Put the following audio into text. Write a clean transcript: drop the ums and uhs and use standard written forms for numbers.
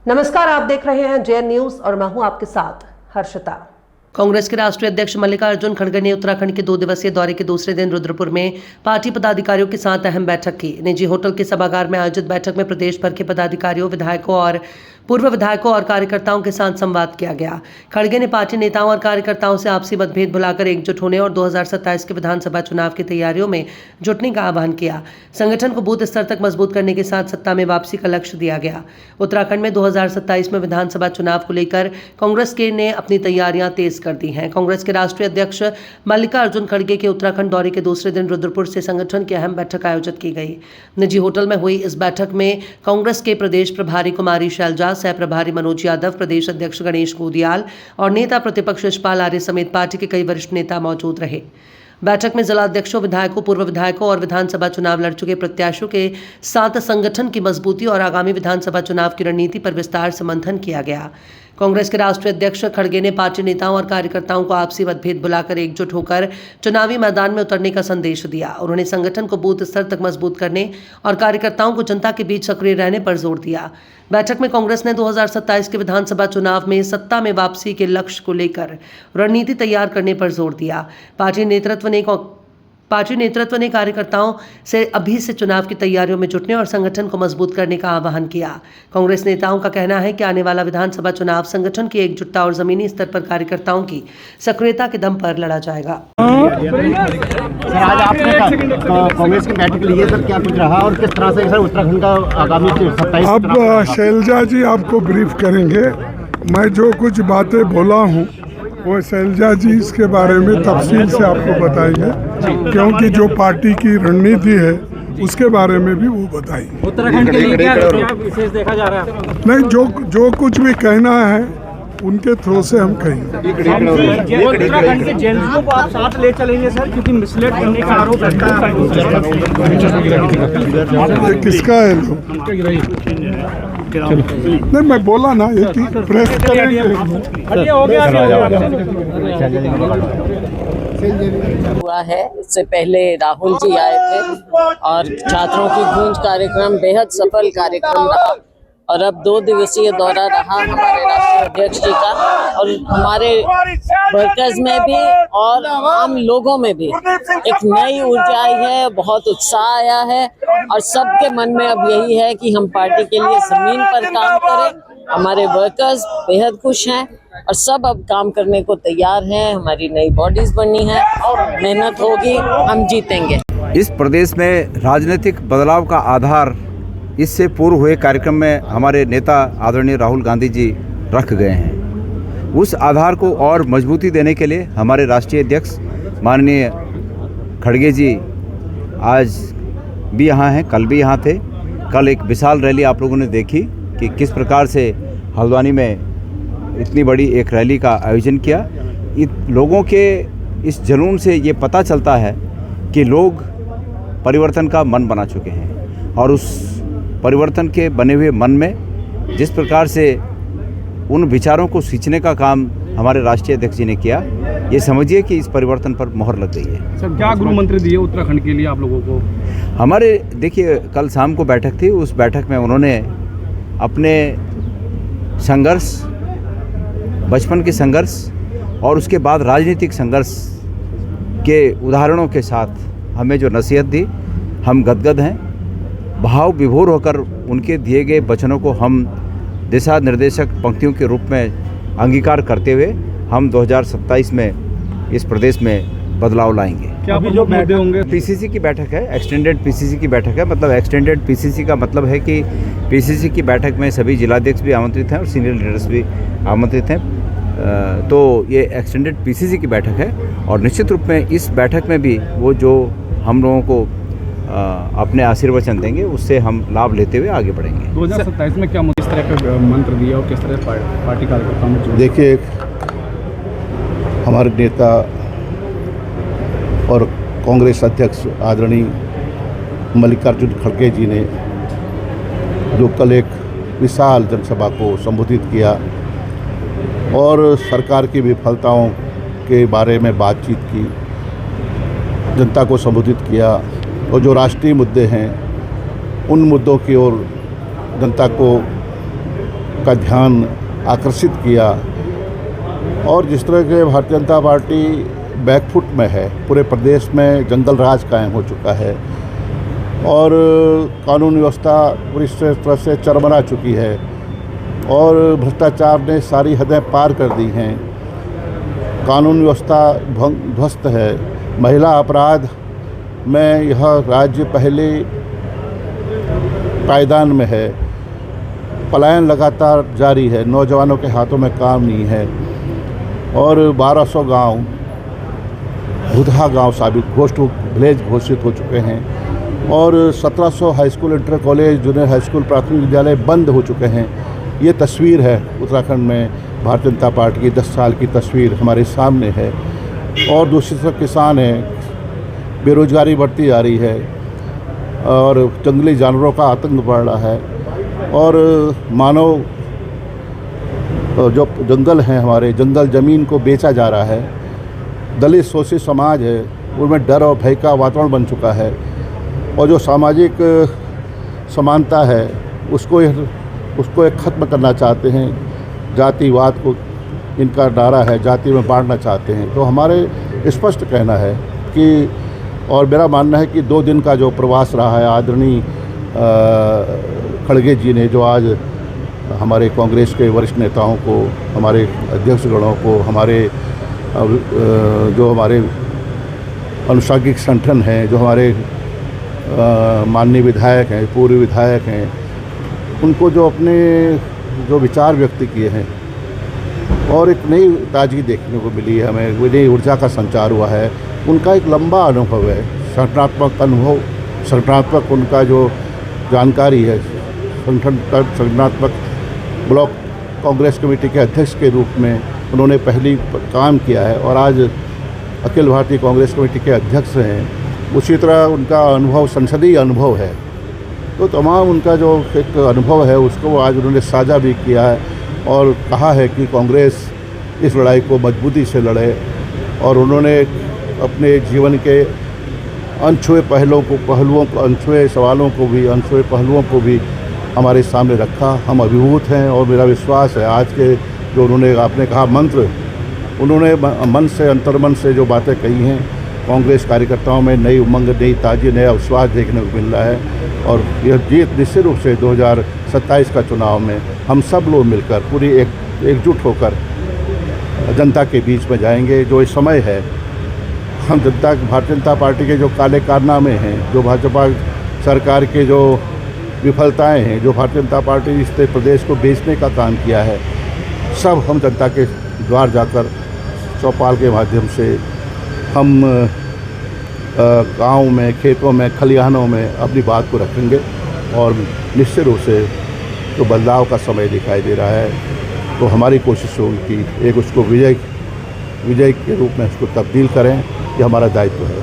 नमस्कार, आप देख रहे हैं जेएन न्यूज और मैं हूं आपके साथ हर्षिता। कांग्रेस के राष्ट्रीय अध्यक्ष मल्लिकार्जुन खड़गे ने उत्तराखंड के 2 दिवसीय दौरे के दूसरे दिन रुद्रपुर में पार्टी पदाधिकारियों के साथ अहम बैठक की। निजी होटल के सभागार में आयोजित बैठक में प्रदेश भर के पदाधिकारियों, विधायकों और पूर्व विधायकों और कार्यकर्ताओं के साथ संवाद किया गया। खड़गे ने पार्टी नेताओं और कार्यकर्ताओं से आपसी मतभेद भुलाकर एकजुट होने और 2027 के विधानसभा चुनाव की तैयारियों में जुटने का आह्वान किया। संगठन को बूथ स्तर तक मजबूत करने के साथ सत्ता में वापसी का लक्ष्य दिया गया। उत्तराखंड में 2027 में विधानसभा चुनाव को लेकर कांग्रेस ने अपनी तैयारियां तेज कर दी हैं। कांग्रेस के राष्ट्रीय अध्यक्ष मल्लिकार्जुन खड़गे के उत्तराखंड दौरे के दूसरे दिन रुद्रपुर से संगठन की अहम बैठक आयोजित की गई। निजी होटल में हुई इस बैठक में कांग्रेस के प्रदेश प्रभारी कुमारी शैलजा, सह प्रभारी मनोज यादव, प्रदेश अध्यक्ष गणेश गोदियाल और नेता प्रतिपक्ष यशपाल आर्य समेत पार्टी के कई वरिष्ठ नेता मौजूद रहे। बैठक में जिला अध्यक्षों, विधायकों, पूर्व विधायकों और विधानसभा चुनाव लड़ चुके प्रत्याशियों के साथ संगठन की मजबूती और आगामी विधानसभा चुनाव की रणनीति पर विस्तार से मंथन किया गया। कांग्रेस के राष्ट्रीय अध्यक्ष खड़गे ने पार्टी नेताओं और कार्यकर्ताओं को आपसी मतभेद भुलाकर एकजुट होकर चुनावी मैदान में उतरने का संदेश दिया। उन्होंने संगठन को बूथ स्तर तक मजबूत करने और कार्यकर्ताओं को जनता के बीच सक्रिय रहने पर जोर दिया। बैठक में कांग्रेस ने 2027 के विधानसभा चुनाव में सत्ता में वापसी के लक्ष्य को लेकर रणनीति तैयार करने पर जोर दिया। पार्टी नेतृत्व ने कार्यकर्ताओं से अभी से चुनाव की तैयारियों में जुटने और संगठन को मजबूत करने का आह्वान किया। कांग्रेस नेताओं का कहना है कि आने वाला विधानसभा चुनाव संगठन की एकजुटता और जमीनी स्तर पर कार्यकर्ताओं की सक्रियता के दम पर लड़ा जाएगा। सर, आज आपने कांग्रेस की बैठक ली है, सर, क्या कुछ रहा और किस तरह से सर उत्तराखंड का आगामी 27 अब शैलजा जी आपको ब्रीफ करेंगे। मैं जो कुछ बातें बोला हूँ वो शैलजा जी इसके बारे में तफसील से आपको बताएंगे, क्योंकि जो पार्टी की रणनीति है उसके बारे में भी वो बताएंगे। उत्तराखंड के लिए क्या विशेष देखा जा रहा है? नहीं, जो कुछ भी कहना है उनके थ्रू से हम कहेंगे। उत्तराखंड के जेएनयू को आप साथ ले चलेंगे सर, क्योंकि मिसलीड करने का आरोप लगता है। किसका है? नहीं, मैं बोला ना, ये प्रेस हुआ है। इससे पहले राहुल जी आए थे और छात्रों की गूंज कार्यक्रम बेहद सफल कार्यक्रम रहा और अब 2 दिवसीय दौरा रहा हमारे राष्ट्रीय अध्यक्ष जी का और हमारे वर्कर्स में भी और आम लोगों में भी एक नई ऊर्जा आई है, बहुत उत्साह आया है और सबके मन में अब यही है कि हम पार्टी के लिए जमीन पर काम करें। हमारे वर्कर्स बेहद खुश हैं और सब अब काम करने को तैयार हैं। हमारी नई बॉडीज बननी है, मेहनत होगी, हम जीतेंगे। इस प्रदेश में राजनीतिक बदलाव का आधार इससे पूर्व हुए कार्यक्रम में हमारे नेता आदरणीय राहुल गांधी जी रख गए हैं। उस आधार को और मजबूती देने के लिए हमारे राष्ट्रीय अध्यक्ष माननीय खड़गे जी आज भी यहाँ हैं, कल भी यहाँ थे। कल एक विशाल रैली आप लोगों ने देखी कि किस प्रकार से हल्द्वानी में इतनी बड़ी एक रैली का आयोजन किया। लोगों के इस जुनून से ये पता चलता है कि लोग परिवर्तन का मन बना चुके हैं और उस परिवर्तन के बने हुए मन में जिस प्रकार से उन विचारों को सींचने का काम हमारे राष्ट्रीय अध्यक्ष जी ने किया, ये समझिए कि इस परिवर्तन पर मोहर लग गई है। सर, क्या गृह मंत्री दिए उत्तराखंड के लिए आप लोगों को? हमारे देखिए, कल शाम को बैठक थी, उस बैठक में उन्होंने अपने संघर्ष, बचपन के संघर्ष और उसके बाद राजनीतिक संघर्ष के उदाहरणों के साथ हमें जो नसीहत दी, हम गदगद हैं। भाव विभोर होकर उनके दिए गए वचनों को हम दिशा निर्देशक पंक्तियों के रूप में अंगीकार करते हुए हम 2027 में इस प्रदेश में बदलाव लाएंगे। क्या अभी जो मुद्दे होंगे? पीसीसी की बैठक है, एक्सटेंडेड पीसीसी की बैठक है। मतलब एक्सटेंडेड पीसीसी का मतलब है कि पीसीसी की बैठक में सभी जिलाध्यक्ष भी आमंत्रित हैं और सीनियर लीडर्स भी आमंत्रित हैं। तो ये एक्सटेंडेड पीसीसी की बैठक है और निश्चित रूप में इस बैठक में भी वो जो हम लोगों को अपने आशीर्वचन देंगे उससे हम लाभ लेते हुए आगे बढ़ेंगे। 2027 में क्या किस तरह का मंत्र दिया और किस तरह पार्टी कार्यकर्ताओं में? देखिए, हमारे नेता और कांग्रेस अध्यक्ष आदरणीय मल्लिकार्जुन खड़गे जी ने जो कल एक विशाल जनसभा को संबोधित किया और सरकार की विफलताओं के बारे में बातचीत की, जनता को संबोधित किया और जो राष्ट्रीय मुद्दे हैं उन मुद्दों की ओर जनता को का ध्यान आकर्षित किया। और जिस तरह के भारतीय जनता पार्टी बैकफुट में है, पूरे प्रदेश में जंगल राज कायम हो चुका है और कानून व्यवस्था पूरी तरह से चरमरा चुकी है और भ्रष्टाचार ने सारी हदें पार कर दी हैं। कानून व्यवस्था ध्वस्त है। महिला अपराध में यह राज्य पहले पायदान में है। पलायन लगातार जारी है, नौजवानों के हाथों में काम नहीं है और 1200 गांव भूतहा गांव साबित विलेज घोषित हो चुके हैं और 1700 high school, inter college, junior high school, प्राथमिक विद्यालय बंद हो चुके हैं। ये तस्वीर है उत्तराखंड में भारतीय जनता पार्टी की 10 साल की तस्वीर हमारे सामने है। और दूसरी तरफ किसान हैं, बेरोजगारी बढ़ती जा रही है और जंगली जानवरों का आतंक बढ़ रहा है और मानव जो जंगल हैं, हमारे जंगल ज़मीन को बेचा जा रहा है। दलित शोषित समाज है, उनमें डर और भय का वातावरण बन चुका है और जो सामाजिक समानता है उसको एक ख़त्म करना चाहते हैं। जातिवाद को इनका नारा है, जाति में बांटना चाहते हैं। तो हमारे स्पष्ट कहना है कि, और मेरा मानना है कि 2 दिन का जो प्रवास रहा है आदरणीय खड़गे जी ने, जो आज हमारे कांग्रेस के वरिष्ठ नेताओं को, हमारे अध्यक्षगणों को, हमारे जो हमारे अनुषंगिक संगठन हैं, जो हमारे माननीय विधायक हैं, पूर्व विधायक हैं, उनको जो अपने जो विचार व्यक्त किए हैं और एक नई ताजगी देखने को मिली है, हमें नई ऊर्जा का संचार हुआ है। उनका एक लंबा अनुभव है, संगठनात्मक अनुभव, संगठनात्मक उनका जो जानकारी है, संगठनात्मक ब्लॉक कांग्रेस कमेटी के अध्यक्ष के रूप में उन्होंने पहली काम किया है और आज अखिल भारतीय कांग्रेस कमेटी के अध्यक्ष हैं। उसी तरह उनका अनुभव संसदीय अनुभव है। तो तमाम उनका जो एक अनुभव है उसको आज उन्होंने साझा भी किया है और कहा है कि कांग्रेस इस लड़ाई को मजबूती से लड़े और उन्होंने अपने जीवन के अनछुए पहलुओं को, अनछुए सवालों को भी, अनछुए पहलुओं को भी हमारे सामने रखा। हम अभिभूत हैं और मेरा विश्वास है आज के जो उन्होंने, आपने कहा मंत्र, उन्होंने मन से, अंतर्मन से जो बातें कही हैं, कांग्रेस कार्यकर्ताओं में नई उमंग, नई ताज़गी, नया विश्वास देखने को मिल रहा है और यह जीत निश्चित रूप से 2027 का चुनाव में हम सब लोग मिलकर पूरी एकजुट होकर जनता के बीच में जाएंगे। जो इस समय है, हम भारतीय जनता पार्टी के जो काले कारनामे हैं, जो भाजपा सरकार के जो विफलताएं हैं, जो भारतीय जनता पार्टी ने इस प्रदेश को बेचने का काम किया है, सब हम जनता के द्वार जाकर चौपाल के माध्यम से हम गाँव में, खेतों में, खलिहानों में अपनी बात को रखेंगे और निश्चित रूप से जो बदलाव का समय दिखाई दे रहा है तो हमारी कोशिश होगी कि एक उसको विजय के रूप में उसको तब्दील करें। ये हमारा दायित्व है।